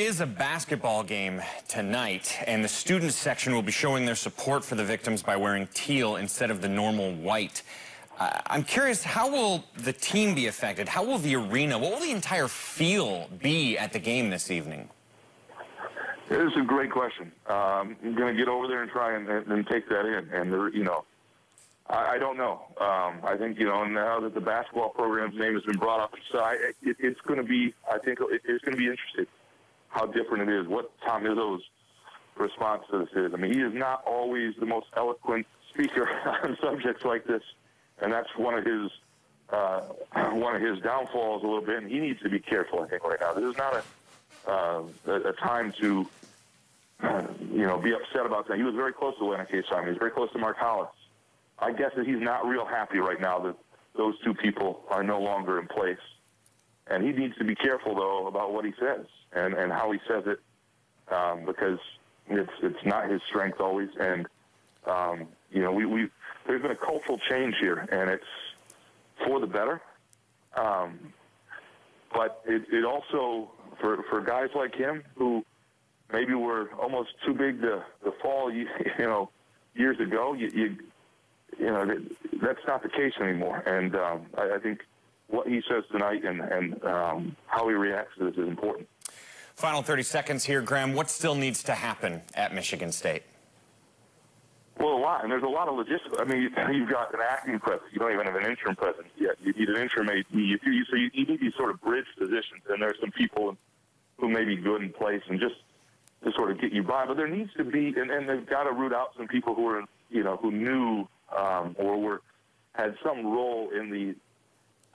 is a basketball game tonight, and the student section will be showing their support for the victims by wearing teal instead of the normal white. I'm curious, how will the team be affected? How will the arena, what will the entire feel be at the game this evening? This is a great question. I'm going to get over there and try and take that in. And, I don't know. I think, now that the basketball program's name has been brought up, it's going to be, I think it's going to be interesting how different it is, what Tom Izzo's response to this is. I mean, he is not always the most eloquent speaker on subjects like this, and that's one of his downfalls a little bit, and he needs to be careful, I think, right now. This is not a time to, be upset about that. He was very close to Larry Nassar. He was very close to Mark Hollis. I guess that he's not real happy right now that those two people are no longer in place. And he needs to be careful, though, about what he says and how he says it, because it's not his strength always. And, there's been a cultural change here, and it's for the better. But it also, for guys like him who maybe were almost too big to fall, years ago, that's not the case anymore. And I think what he says tonight and how he reacts to this is important. Final 30 seconds here, Graham. What still needs to happen at Michigan State? Well, a lot, and there's a lot of logistics. I mean, you've got an acting president. You don't even have an interim president yet. You need an interim AD. So you need these sort of bridge positions, and there's some people who may be good in place and just to sort of get you by. But there needs to be, and they've got to root out some people who are, who knew or had some role in the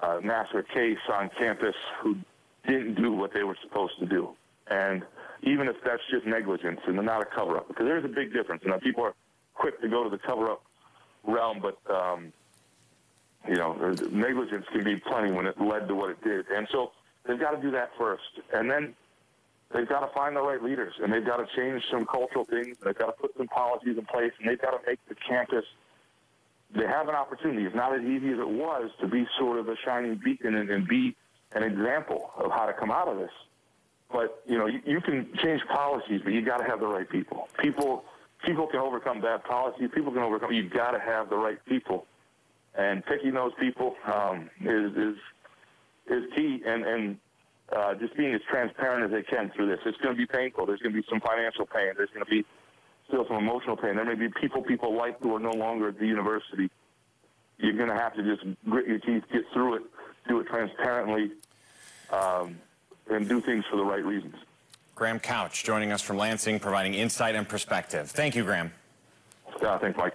Nassar case on campus who didn't do what they were supposed to do. And even if that's just negligence and not a cover-up, because there's a big difference. People are quick to go to the cover-up realm, but, negligence can be plenty when it led to what it did. And so they've got to do that first. And then they've got to find the right leaders, and they've got to change some cultural things, and they've got to put some policies in place, and they've got to make the campus, they have an opportunity. It's not as easy as it was to be sort of a shining beacon and be an example of how to come out of this. But, you can change policies, but you got to have the right people. People can overcome bad policies. People can overcome. You've got to have the right people, and picking those people is key. And just being as transparent as they can through this. It's going to be painful. There's going to be some financial pain. There's going to be still some emotional pain. There may be people like who are no longer at the university. You're going to have to just grit your teeth, get through it, do it transparently, and do things for the right reasons. Graham Couch joining us from Lansing, providing insight and perspective. Thank you, Graham. Thanks, Mike.